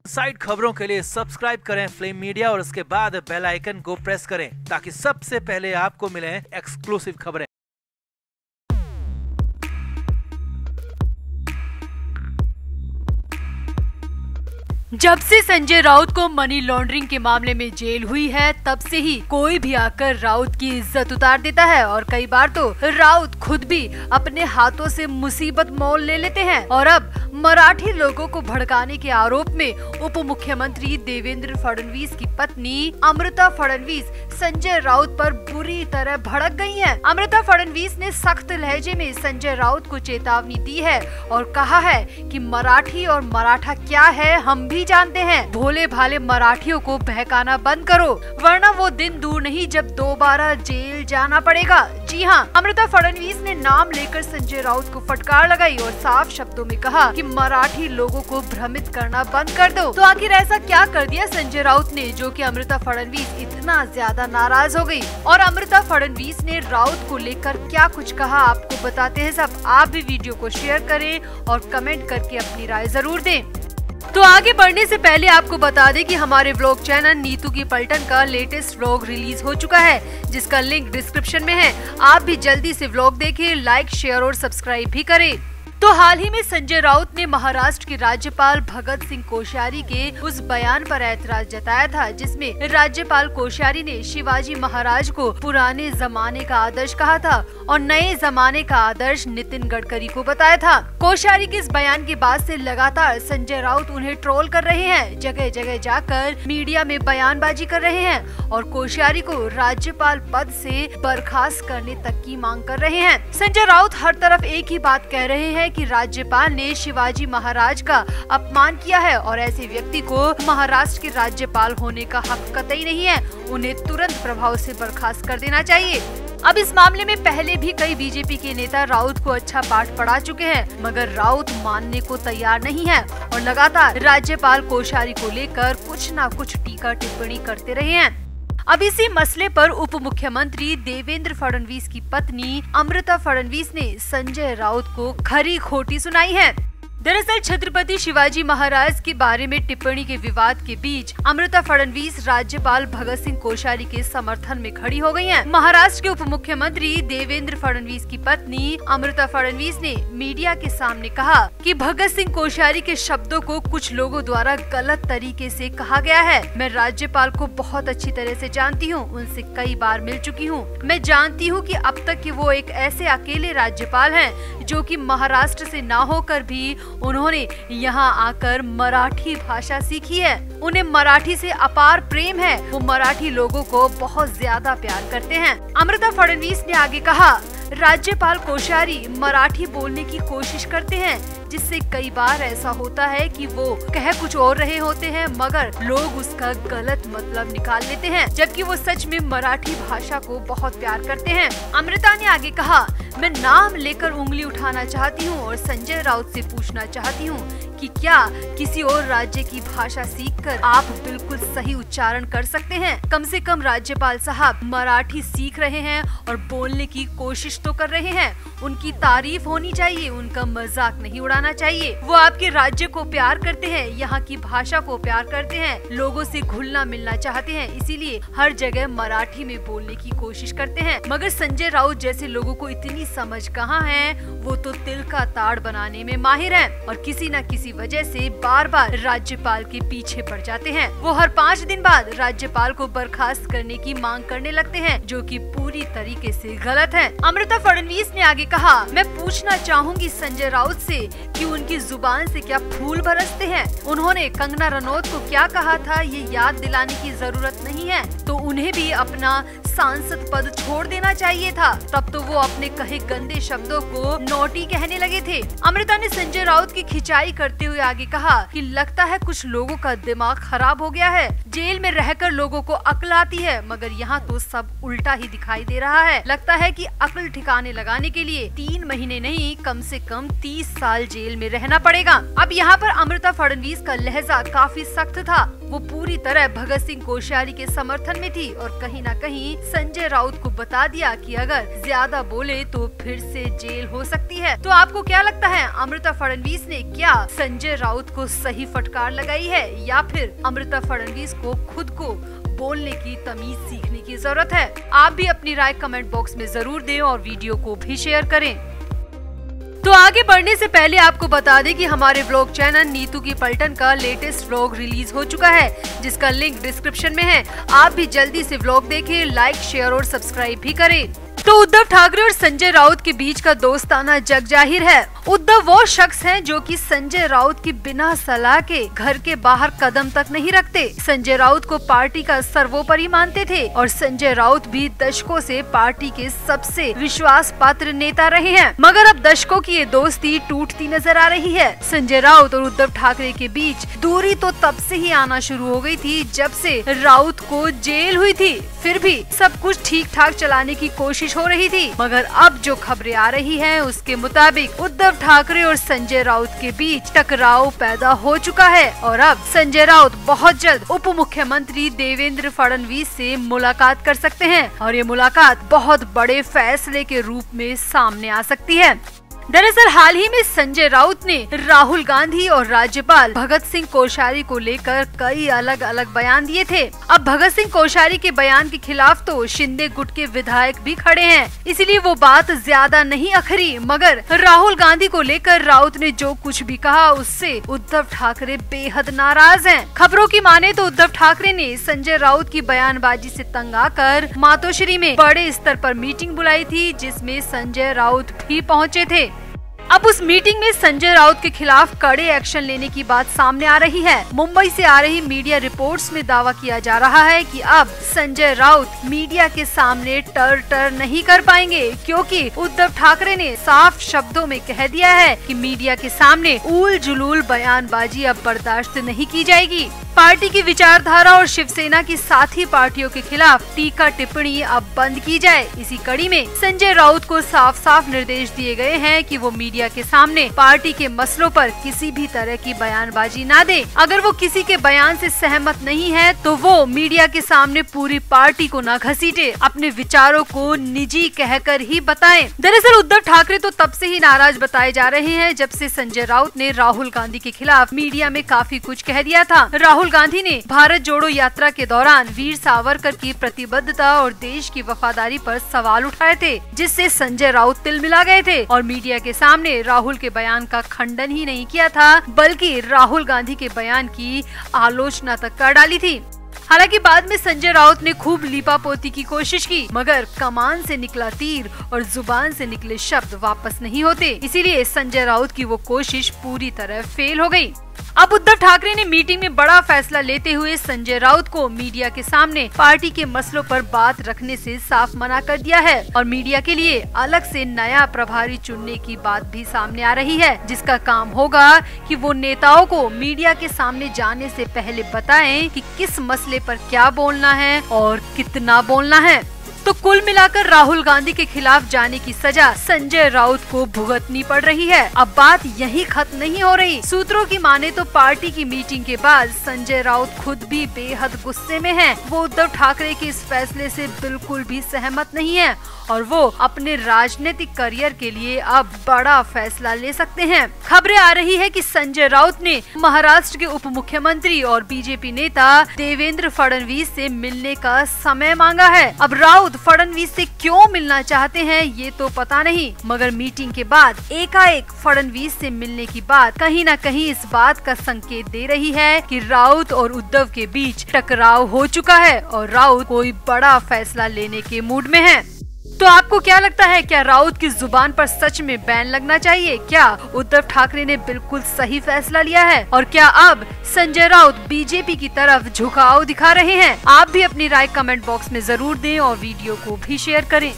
Side खबरों के लिए सब्सक्राइब करें फ्लेम मीडिया और उसके बाद बेल आइकन को प्रेस करें ताकि सबसे पहले आपको मिले एक्सक्लूसिव खबरें। जब से संजय राउत को मनी लॉन्ड्रिंग के मामले में जेल हुई है, तब से ही कोई भी आकर राउत की इज्जत उतार देता है और कई बार तो राउत खुद भी अपने हाथों से मुसीबत मोल ले लेते हैं। और अब मराठी लोगों को भड़काने के आरोप में उप मुख्यमंत्री देवेंद्र फडणवीस की पत्नी अमृता फडणवीस संजय राउत पर बुरी तरह भड़क गई हैं। अमृता फडणवीस ने सख्त लहजे में संजय राउत को चेतावनी दी है और कहा है कि मराठी और मराठा क्या है हम भी जानते हैं। भोले भाले मराठियों को बहकाना बंद करो, वरना वो दिन दूर नहीं जब दोबारा जेल जाना पड़ेगा। जी हाँ, अमृता फडणवीस ने नाम लेकर संजय राउत को फटकार लगाई और साफ शब्दों में कहा कि मराठी लोगों को भ्रमित करना बंद कर दो। तो आखिर ऐसा क्या कर दिया संजय राउत ने जो कि अमृता फडणवीस इतना ज्यादा नाराज हो गई? और अमृता फडणवीस ने राउत को लेकर क्या कुछ कहा, आपको बताते हैं सब। आप भी वीडियो को शेयर करें और कमेंट करके अपनी राय जरूर दें। तो आगे बढ़ने से पहले आपको बता दें कि हमारे व्लॉग चैनल नीतू की पलटन का लेटेस्ट व्लॉग रिलीज हो चुका है, जिसका लिंक डिस्क्रिप्शन में है। आप भी जल्दी से व्लॉग देखें, लाइक, शेयर और सब्सक्राइब भी करें। तो हाल ही में संजय राउत ने महाराष्ट्र के राज्यपाल भगत सिंह कोश्यारी के उस बयान पर ऐतराज जताया था जिसमें राज्यपाल कोश्यारी ने शिवाजी महाराज को पुराने जमाने का आदर्श कहा था और नए जमाने का आदर्श नितिन गडकरी को बताया था। कोश्यारी के इस बयान के बाद से लगातार संजय राउत उन्हें ट्रोल कर रहे हैं, जगह जगह जाकर मीडिया में बयानबाजी कर रहे हैं और कोश्यारी को राज्यपाल पद से बर्खास्त करने तक की मांग कर रहे हैं। संजय राउत हर तरफ एक ही बात कह रहे हैं कि राज्यपाल ने शिवाजी महाराज का अपमान किया है और ऐसे व्यक्ति को महाराष्ट्र के राज्यपाल होने का हक कतई नहीं है, उन्हें तुरंत प्रभाव से बर्खास्त कर देना चाहिए। अब इस मामले में पहले भी कई बीजेपी के नेता राउत को अच्छा पाठ पढ़ा चुके हैं, मगर राउत मानने को तैयार नहीं है और लगातार राज्यपाल कोश्यारी को लेकर कुछ न कुछ टीका टिप्पणी करते रहे हैं। अब इसी मसले पर उप मुख्यमंत्री देवेंद्र फडणवीस की पत्नी अमृता फडणवीस ने संजय राउत को खरी खोटी सुनाई है। दरअसल छत्रपति शिवाजी महाराज के बारे में टिप्पणी के विवाद के बीच अमृता फडणवीस राज्यपाल भगत सिंह कोश्यारी के समर्थन में खड़ी हो गई हैं। महाराष्ट्र के उप मुख्यमंत्री देवेंद्र फडणवीस की पत्नी अमृता फडणवीस ने मीडिया के सामने कहा कि भगत सिंह कोश्यारी के शब्दों को कुछ लोगों द्वारा गलत तरीके से कहा गया है। मैं राज्यपाल को बहुत अच्छी तरह से जानती हूँ, उनसे कई बार मिल चुकी हूँ। मैं जानती हूँ कि अब तक के वो एक ऐसे अकेले राज्यपाल हैं जो कि महाराष्ट्र से ना होकर भी उन्होंने यहाँ आकर मराठी भाषा सीखी है। उन्हें मराठी से अपार प्रेम है, वो मराठी लोगों को बहुत ज्यादा प्यार करते हैं। अमृता फडणवीस ने आगे कहा, राज्यपाल कोश्यारी मराठी बोलने की कोशिश करते हैं, जिससे कई बार ऐसा होता है कि वो कह कुछ और रहे होते हैं मगर लोग उसका गलत मतलब निकाल लेते हैं, जबकि वो सच में मराठी भाषा को बहुत प्यार करते हैं। अमृता ने आगे कहा, मैं नाम लेकर उंगली उठाना चाहती हूँ और संजय राउत से पूछना चाहती हूँ कि क्या किसी और राज्य की भाषा सीखकर आप बिल्कुल सही उच्चारण कर सकते हैं? कम से कम राज्यपाल साहब मराठी सीख रहे हैं और बोलने की कोशिश तो कर रहे हैं। उनकी तारीफ होनी चाहिए, उनका मजाक नहीं उड़ाना चाहिए। वो आपके राज्य को प्यार करते हैं, यहाँ की भाषा को प्यार करते हैं, लोगों से घुलना मिलना चाहते हैं, इसीलिए हर जगह मराठी में बोलने की कोशिश करते हैं। मगर संजय राउत जैसे लोगों को इतनी समझ कहाँ है, वो तो तिल का ताड़ बनाने में माहिर हैं और किसी न किसी वजह से बार बार राज्यपाल के पीछे पड़ जाते हैं। वो हर 5 दिन बाद राज्यपाल को बर्खास्त करने की मांग करने लगते हैं, जो कि पूरी तरीके से गलत है। अमृता फडणवीस ने आगे कहा, मैं पूछना चाहूंगी संजय राउत से कि उनकी जुबान से क्या फूल बरसते हैं? उन्होंने कंगना रनौत को क्या कहा था ये याद दिलाने की जरूरत नहीं है, तो उन्हें भी अपना सांसद पद छोड़ देना चाहिए था। तब तो वो अपने कहे गंदे शब्दों को नोटी कहने लगे थे। अमृता ने संजय राउत की खिंचाई करते हुए आगे कहा कि लगता है कुछ लोगों का दिमाग खराब हो गया है। जेल में रहकर लोगों को अक्ल आती है, मगर यहाँ तो सब उल्टा ही दिखाई दे रहा है। लगता है कि अक्ल ठिकाने लगाने के लिए 3 महीने नहीं, कम से कम 30 साल जेल में रहना पड़ेगा। अब यहाँ पर अमृता फडणवीस का लहजा काफी सख्त था। वो पूरी तरह भगत सिंह कोश्यारी के समर्थन में थी और कहीं न कहीं संजय राउत को बता दिया कि अगर ज्यादा बोले तो फिर से जेल हो सकती है। तो आपको क्या लगता है, अमृता फडणवीस ने क्या संजय राउत को सही फटकार लगाई है या फिर अमृता फडणवीस को खुद को बोलने की तमीज सीखने की जरूरत है? आप भी अपनी राय कमेंट बॉक्स में जरूर दें और वीडियो को भी शेयर करें। तो आगे बढ़ने से पहले आपको बता दें कि हमारे व्लॉग चैनल नीतू की पलटन का लेटेस्ट व्लॉग रिलीज हो चुका है, जिसका लिंक डिस्क्रिप्शन में है। आप भी जल्दी से व्लॉग देखें, लाइक, शेयर और सब्सक्राइब भी करें। तो उद्धव ठाकरे और संजय राउत के बीच का दोस्ताना जग जाहिर है। उद्धव वो शख्स हैं जो कि संजय राउत की बिना सलाह के घर के बाहर कदम तक नहीं रखते। संजय राउत को पार्टी का सर्वोपरि मानते थे और संजय राउत भी दशकों से पार्टी के सबसे विश्वास पात्र नेता रहे हैं। मगर अब दशकों की ये दोस्ती टूटती नजर आ रही है। संजय राउत और उद्धव ठाकरे के बीच दूरी तो तब से ही आना शुरू हो गई थी जब से राउत को जेल हुई थी। फिर भी सब कुछ ठीक ठाक चलाने की कोशिश हो रही थी। मगर अब जो खबरें आ रही हैं उसके मुताबिक उद्धव ठाकरे और संजय राउत के बीच टकराव पैदा हो चुका है और अब संजय राउत बहुत जल्द उप मुख्यमंत्री देवेंद्र फडणवीस से मुलाकात कर सकते हैं और ये मुलाकात बहुत बड़े फैसले के रूप में सामने आ सकती है। दरअसल हाल ही में संजय राउत ने राहुल गांधी और राज्यपाल भगत सिंह कोश्यारी को लेकर कई अलग अलग बयान दिए थे। अब भगत सिंह कोश्यारी के बयान के खिलाफ तो शिंदे गुट के विधायक भी खड़े हैं, इसलिए वो बात ज्यादा नहीं अखरी। मगर राहुल गांधी को लेकर राउत ने जो कुछ भी कहा उससे उद्धव ठाकरे बेहद नाराज हैं। खबरों की माने तो उद्धव ठाकरे ने संजय राउत की बयानबाजी से तंग आकर मातोश्री में बड़े स्तर पर मीटिंग बुलाई थी, जिसमें संजय राउत भी पहुँचे थे। अब उस मीटिंग में संजय राउत के खिलाफ कड़े एक्शन लेने की बात सामने आ रही है। मुंबई से आ रही मीडिया रिपोर्ट्स में दावा किया जा रहा है कि अब संजय राउत मीडिया के सामने टर नहीं कर पाएंगे, क्योंकि उद्धव ठाकरे ने साफ शब्दों में कह दिया है कि मीडिया के सामने ऊल जुलूल बयानबाजी अब बर्दाश्त नहीं की जाएगी। पार्टी की विचारधारा और शिवसेना की साथी पार्टियों के खिलाफ टीका टिप्पणी अब बंद की जाए। इसी कड़ी में संजय राउत को साफ साफ निर्देश दिए गए हैं कि वो मीडिया के सामने पार्टी के मसलों पर किसी भी तरह की बयानबाजी ना दे। अगर वो किसी के बयान से सहमत नहीं है तो वो मीडिया के सामने पूरी पार्टी को न घसीटे, अपने विचारों को निजी कहकर ही बताएं। दरअसल उद्धव ठाकरे तो तब से ही नाराज बताए जा रहे हैं जब से संजय राउत ने राहुल गांधी के खिलाफ मीडिया में काफी कुछ कह दिया था। राहुल गांधी ने भारत जोड़ो यात्रा के दौरान वीर सावरकर की प्रतिबद्धता और देश की वफादारी पर सवाल उठाए थे, जिससे संजय राउत तिलमिला गए थे और मीडिया के सामने राहुल के बयान का खंडन ही नहीं किया था, बल्कि राहुल गांधी के बयान की आलोचना तक कर डाली थी। हालांकि बाद में संजय राउत ने खूब लीपापोती की कोशिश की, मगर कमान से निकला तीर और जुबान से निकले शब्द वापस नहीं होते, इसीलिए संजय राउत की वो कोशिश पूरी तरह फेल हो गई। अब उद्धव ठाकरे ने मीटिंग में बड़ा फैसला लेते हुए संजय राउत को मीडिया के सामने पार्टी के मसलों पर बात रखने से साफ मना कर दिया है और मीडिया के लिए अलग से नया प्रभारी चुनने की बात भी सामने आ रही है, जिसका काम होगा कि वो नेताओं को मीडिया के सामने जाने से पहले बताएं कि किस मसले पर क्या बोलना है और कितना बोलना है। तो कुल मिलाकर राहुल गांधी के खिलाफ जाने की सजा संजय राउत को भुगतनी पड़ रही है। अब बात यहीं खत्म नहीं हो रही। सूत्रों की माने तो पार्टी की मीटिंग के बाद संजय राउत खुद भी बेहद गुस्से में हैं। वो उद्धव ठाकरे के इस फैसले से बिल्कुल भी सहमत नहीं है और वो अपने राजनीतिक करियर के लिए अब बड़ा फैसला ले सकते हैं। खबरें आ रही है कि संजय राउत ने महाराष्ट्र के उप मुख्यमंत्री और बीजेपी नेता देवेंद्र फडणवीस से मिलने का समय मांगा है। अब राउत फडणवीस से क्यों मिलना चाहते हैं ये तो पता नहीं, मगर मीटिंग के बाद एकाएक फडणवीस से मिलने की बात कहीं न कहीं इस बात का संकेत दे रही है कि राउत और उद्धव के बीच टकराव हो चुका है और राउत कोई बड़ा फैसला लेने के मूड में है। तो आपको क्या लगता है, क्या राउत की जुबान पर सच में बैन लगना चाहिए? क्या उद्धव ठाकरे ने बिल्कुल सही फैसला लिया है और क्या अब संजय राउत बीजेपी की तरफ झुकाव दिखा रहे हैं? आप भी अपनी राय कमेंट बॉक्स में जरूर दें और वीडियो को भी शेयर करें।